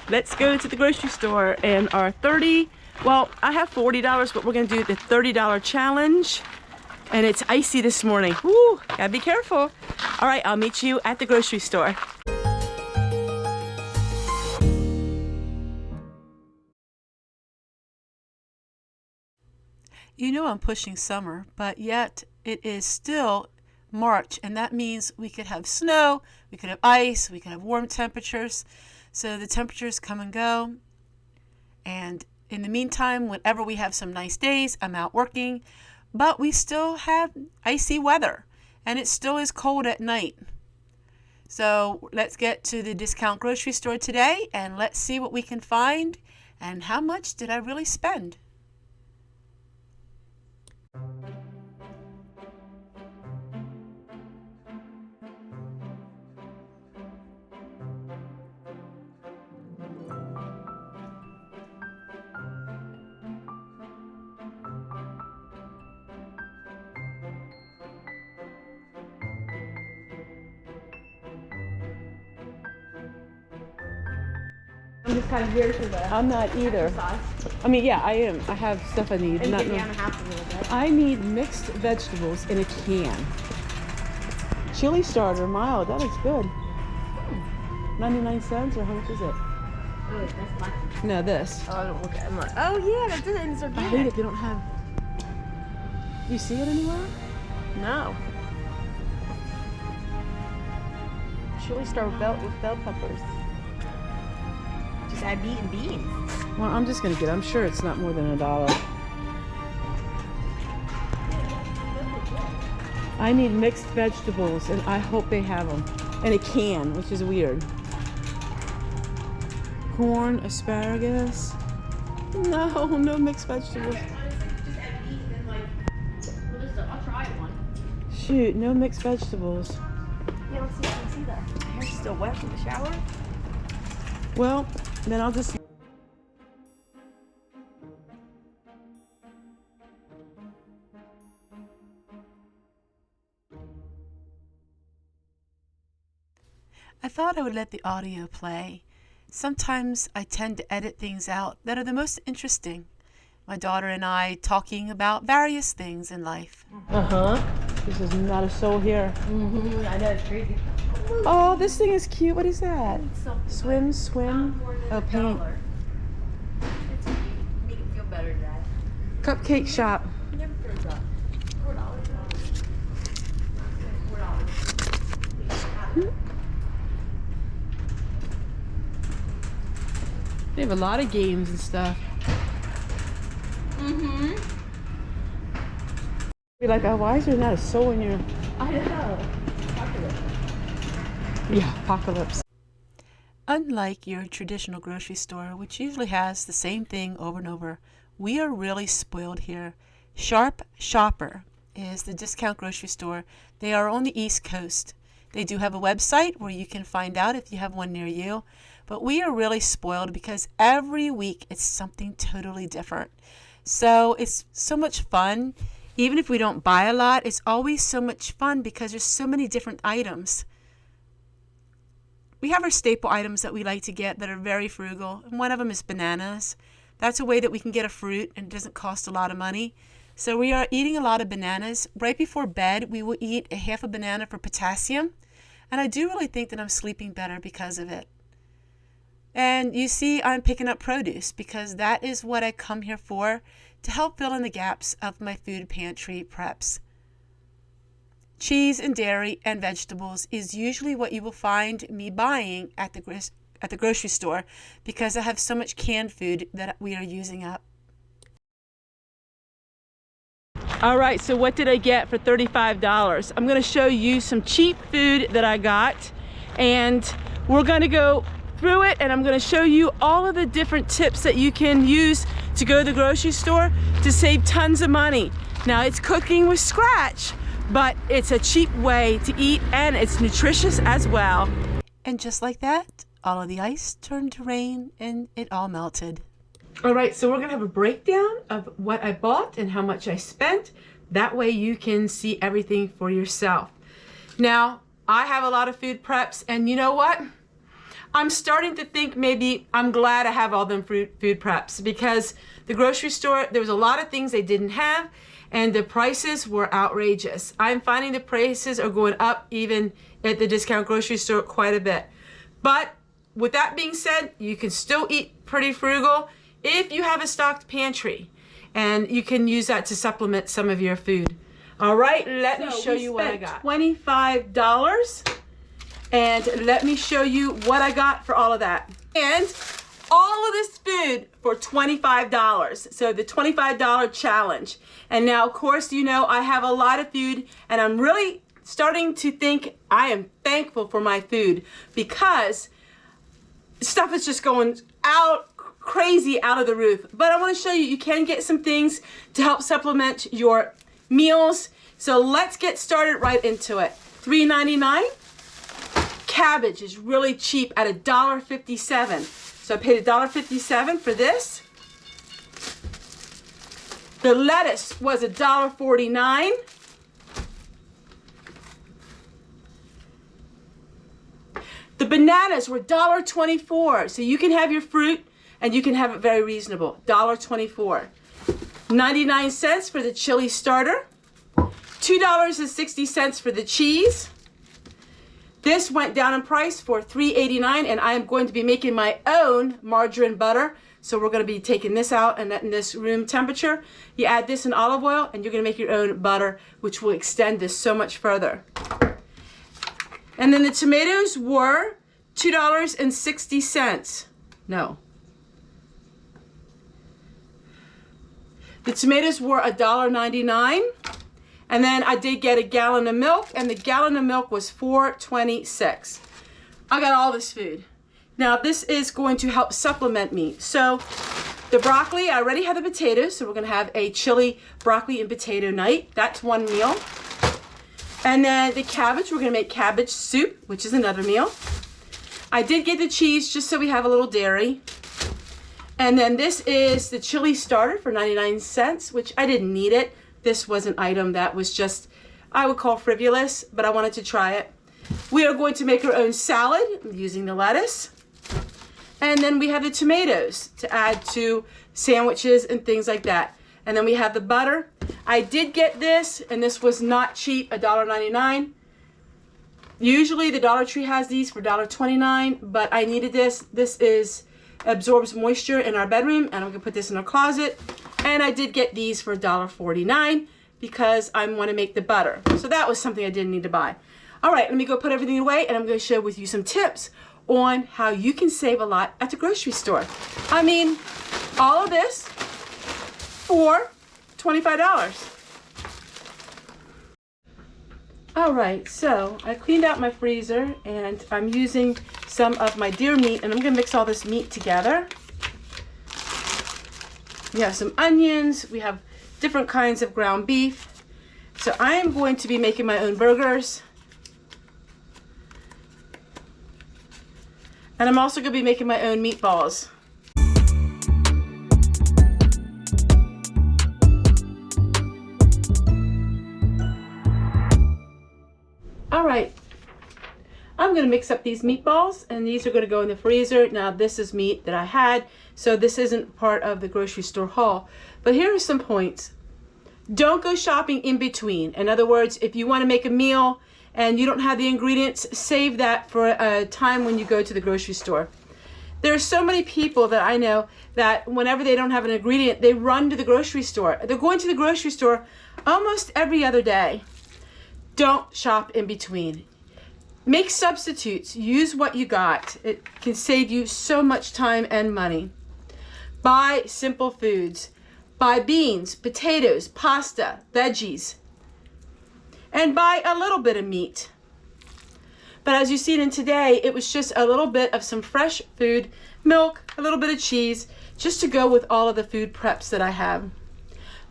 let's go to the grocery store and our well, I have $40, but we're gonna do the $30 challenge. And it's icy this morning. Woo, gotta be careful. All right, I'll meet you at the grocery store. You know I'm pushing summer, but yet it is still March, and that means we could have snow, we could have ice, we could have warm temperatures. So the temperatures come and go. And in the meantime, whenever we have some nice days, I'm out working, but we still have icy weather, and it still is cold at night. So let's get to the discount grocery store today, and let's see what we can find, and how much did I really spend? I'm just kind of here for the I'm not either. Exercise. I mean, yeah, I am. I have stuff I need. And get down half a little bit. I need mixed vegetables in a can. Chili starter, mild. That looks good. 99 cents, or how much is it? Oh, that's much. No, this. Oh, I don't look at it. I'm like, oh yeah, that doesn't. It's organic. I hate it. They don't have. You see it anywhere? No. Chili starter with bell peppers. Just add meat and beans. Well, I'm just gonna get. I'm sure it's not more than $1. I need mixed vegetables, and I hope they have them in a can, which is weird. Corn, asparagus. No, no mixed vegetables. I'll try one. Shoot, no mixed vegetables. Yeah, let's see if I can see that. My hair's still wet from the shower. Well, then I'll just. I thought I would let the audio play. Sometimes I tend to edit things out that are the most interesting. My daughter and I talking about various things in life. This is not a soul here. I know, it's crazy. Oh, this thing is cute. What is that? Swim. Oh, paint. It's cute. Make it feel better, Dad. Cupcake shop. Never turns up. $4. $4. They have a lot of games and stuff. Be like, oh, why is there not a soul in your? I know. Yeah, apocalypse. Unlike your traditional grocery store, which usually has the same thing over and over, we are really spoiled here. Sharp Shopper is the discount grocery store. They are on the East Coast. They do have a website where you can find out if you have one near you. But we are really spoiled because every week it's something totally different. So it's so much fun. Even if we don't buy a lot, it's always so much fun because there's so many different items. We have our staple items that we like to get that are very frugal, and one of them is bananas. That's a way that we can get a fruit and it doesn't cost a lot of money. So we are eating a lot of bananas. Right before bed, we will eat a half a banana for potassium, and I do really think that I'm sleeping better because of it. And you see, I'm picking up produce because that is what I come here for, to help fill in the gaps of my food pantry preps. Cheese and dairy and vegetables is usually what you will find me buying at the grocery store because I have so much canned food that we are using up. All right, so what did I get for $35? I'm gonna show you some cheap food that I got, and we're gonna go through it, and I'm gonna show you all of the different tips that you can use to go to the grocery store to save tons of money. Now, it's cooking with scratch, but it's a cheap way to eat, and it's nutritious as well. And just like that, all of the ice turned to rain and it all melted. All right, so we're gonna have a breakdown of what I bought and how much I spent. That way you can see everything for yourself. Now, I have a lot of food preps, and you know what? I'm starting to think maybe I'm glad I have all them food preps, because the grocery store, there was a lot of things they didn't have, and the prices were outrageous. I'm finding the prices are going up even at the discount grocery store quite a bit. But with that being said, you can still eat pretty frugal if you have a stocked pantry, and you can use that to supplement some of your food. All right, let me show you what I got. $25, and let me show you what I got for all of that. And all of this food for $25. So the $25 challenge. And now, of course, you know, I have a lot of food, and I'm really starting to think I am thankful for my food, because stuff is just going out crazy out of the roof. But I want to show you, you can get some things to help supplement your meals. So let's get started right into it. $3.99. Cabbage is really cheap at $1.57. So I paid $1.57 for this. The lettuce was $1.49. The bananas were $1.24. So you can have your fruit and you can have it very reasonable. $1.24. 99 cents for the chili starter. $2.60 for the cheese. This went down in price for $3.89, and I am going to be making my own margarine butter. So we're going to be taking this out and letting this room temperature. You add this in olive oil, and you're going to make your own butter, which will extend this so much further. And then the tomatoes were $2.60. No. The tomatoes were $1.99. And then I did get a gallon of milk, and the gallon of milk was $4.26. I got all this food. Now this is going to help supplement me. So the broccoli, I already have the potatoes, so we're gonna have a chili broccoli and potato night. That's one meal. And then the cabbage, we're gonna make cabbage soup, which is another meal. I did get the cheese just so we have a little dairy. And then this is the chili starter for 99 cents, which I didn't need it. This was an item that was just, I would call frivolous, but I wanted to try it. We are going to make our own salad using the lettuce. And then we have the tomatoes to add to sandwiches and things like that. And then we have the butter. I did get this, and this was not cheap, $1.99. Usually the Dollar Tree has these for $1.29, but I needed this. This absorbs moisture in our bedroom, and I'm gonna put this in our closet. And I did get these for $1.49 because I want to make the butter. So that was something I didn't need to buy. All right, let me go put everything away, and I'm going to share with you some tips on how you can save a lot at the grocery store. I mean, all of this for $25. All right, so I cleaned out my freezer, and I'm using some of my deer meat, and I'm going to mix all this meat together. We have some onions, we have different kinds of ground beef. So I am going to be making my own burgers. And I'm also going to be making my own meatballs. All right, I'm going to mix up these meatballs, and these are going to go in the freezer. Now this is meat that I had, so this isn't part of the grocery store haul. But here are some points. Don't go shopping in between. In other words, if you want to make a meal and you don't have the ingredients, save that for a time when you go to the grocery store. There are so many people that I know that whenever they don't have an ingredient, they run to the grocery store. They're going to the grocery store almost every other day. Don't shop in between. Make substitutes. Use what you got. It can save you so much time and money. Buy simple foods. Buy beans, potatoes, pasta, veggies. And buy a little bit of meat. But as you see in today, it was just a little bit of some fresh food, milk, a little bit of cheese, just to go with all of the food preps that I have.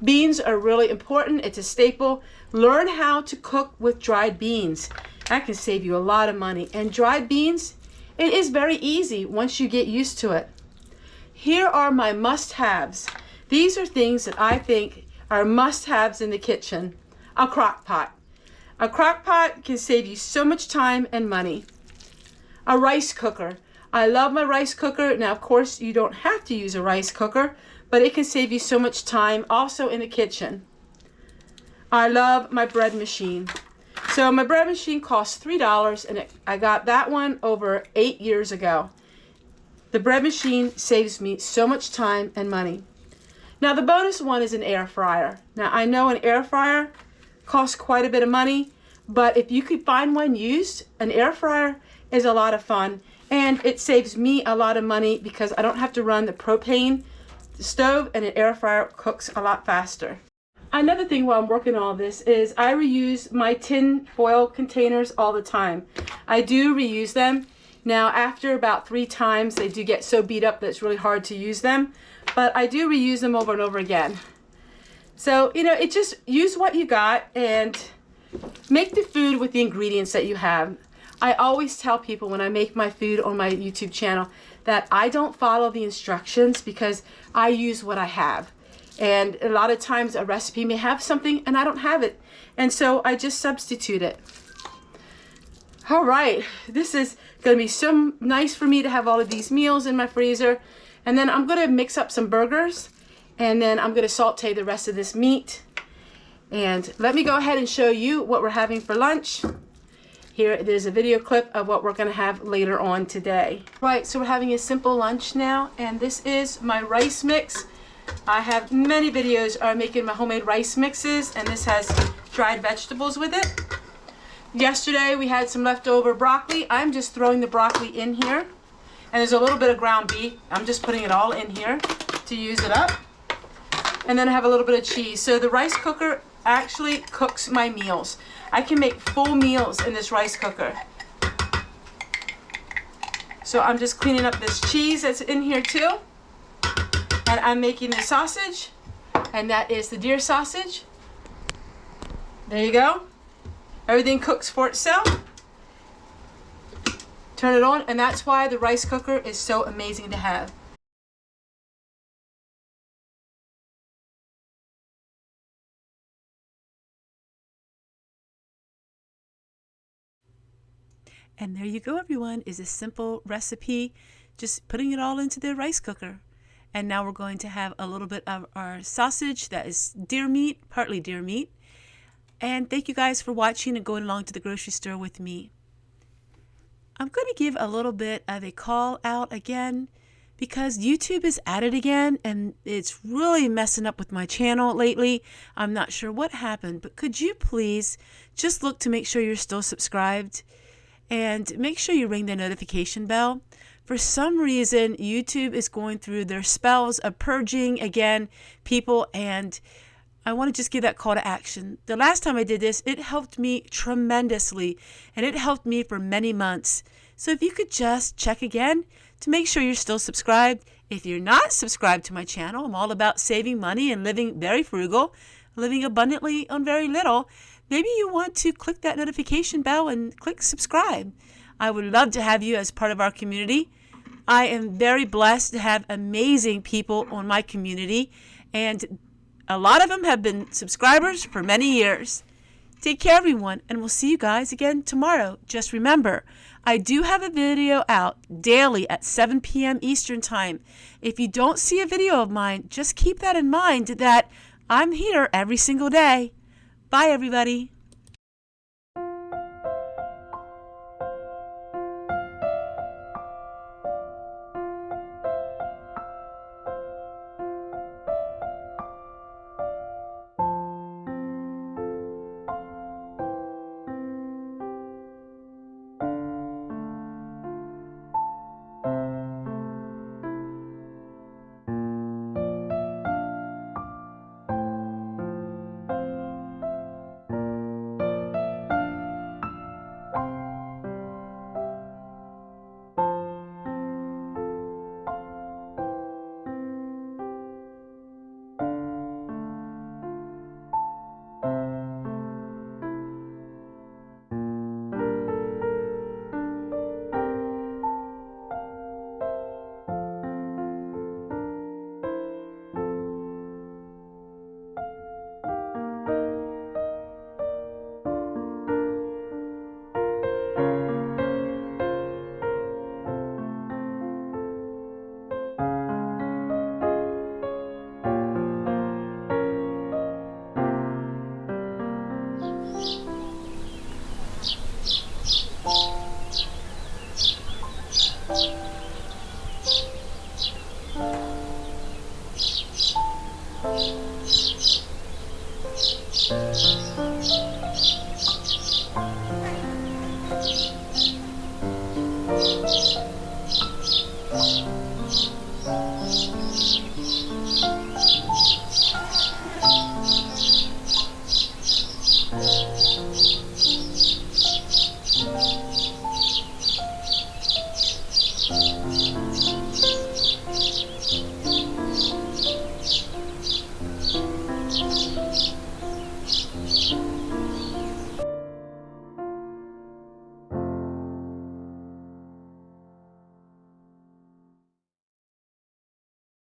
Beans are really important. It's a staple. Learn how to cook with dried beans. That can save you a lot of money. And dried beans, it is very easy once you get used to it. Here are my must-haves. These are things that I think are must-haves in the kitchen. A crock pot. A crock pot can save you so much time and money. A rice cooker. I love my rice cooker. Now, of course, you don't have to use a rice cooker, but it can save you so much time also in the kitchen. I love my bread machine. So my bread machine costs $3, and I got that one over 8 years ago. The bread machine saves me so much time and money. Now the bonus one is an air fryer. Now I know an air fryer costs quite a bit of money, but if you could find one used, an air fryer is a lot of fun, and it saves me a lot of money because I don't have to run the propane stove, and an air fryer cooks a lot faster. Another thing while I'm working on all this is I reuse my tin foil containers all the time. I do reuse them. Now after about 3 times they do get so beat up that it's really hard to use them, but I do reuse them over and over again. So, you know, it just use what you got and make the food with the ingredients that you have. I always tell people when I make my food on my YouTube channel that I don't follow the instructions because I use what I have. And a lot of times a recipe may have something and I don't have it. And so I just substitute it. All right, this is gonna be so nice for me to have all of these meals in my freezer. And then I'm gonna mix up some burgers, and then I'm gonna saute the rest of this meat. And let me go ahead and show you what we're having for lunch. Here, there's a video clip of what we're gonna have later on today. Right, so we're having a simple lunch now, and this is my rice mix. I have many videos on making my homemade rice mixes, and this has dried vegetables with it. Yesterday we had some leftover broccoli. I'm just throwing the broccoli in here, and there's a little bit of ground beef. I'm just putting it all in here to use it up. And then I have a little bit of cheese. So the rice cooker actually cooks my meals. I can make full meals in this rice cooker. So I'm just cleaning up this cheese that's in here too. And I'm making the sausage, and that is the deer sausage. There you go. Everything cooks for itself. Turn it on, and that's why the rice cooker is so amazing to have. And there you go, everyone, is a simple recipe, just putting it all into the rice cooker. And now we're going to have a little bit of our sausage that is deer meat, partly deer meat. And thank you guys for watching and going along to the grocery store with me. I'm going to give a little bit of a call out again because YouTube is at it again and it's really messing up with my channel lately. I'm not sure what happened, but could you please just look to make sure you're still subscribed and make sure you ring the notification bell. For some reason, YouTube is going through their spells of purging again people, and I want to just give that call to action. The last time I did this, it helped me tremendously, and it helped me for many months. So if you could just check again to make sure you're still subscribed. If you're not subscribed to my channel, I'm all about saving money and living very frugal, living abundantly on very little. Maybe you want to click that notification bell and click subscribe. I would love to have you as part of our community. I am very blessed to have amazing people on my community, and a lot of them have been subscribers for many years. Take care, everyone, and we'll see you guys again tomorrow. Just remember, I do have a video out daily at 7 p.m. Eastern Time. If you don't see a video of mine, just keep that in mind that I'm here every single day. Bye, everybody.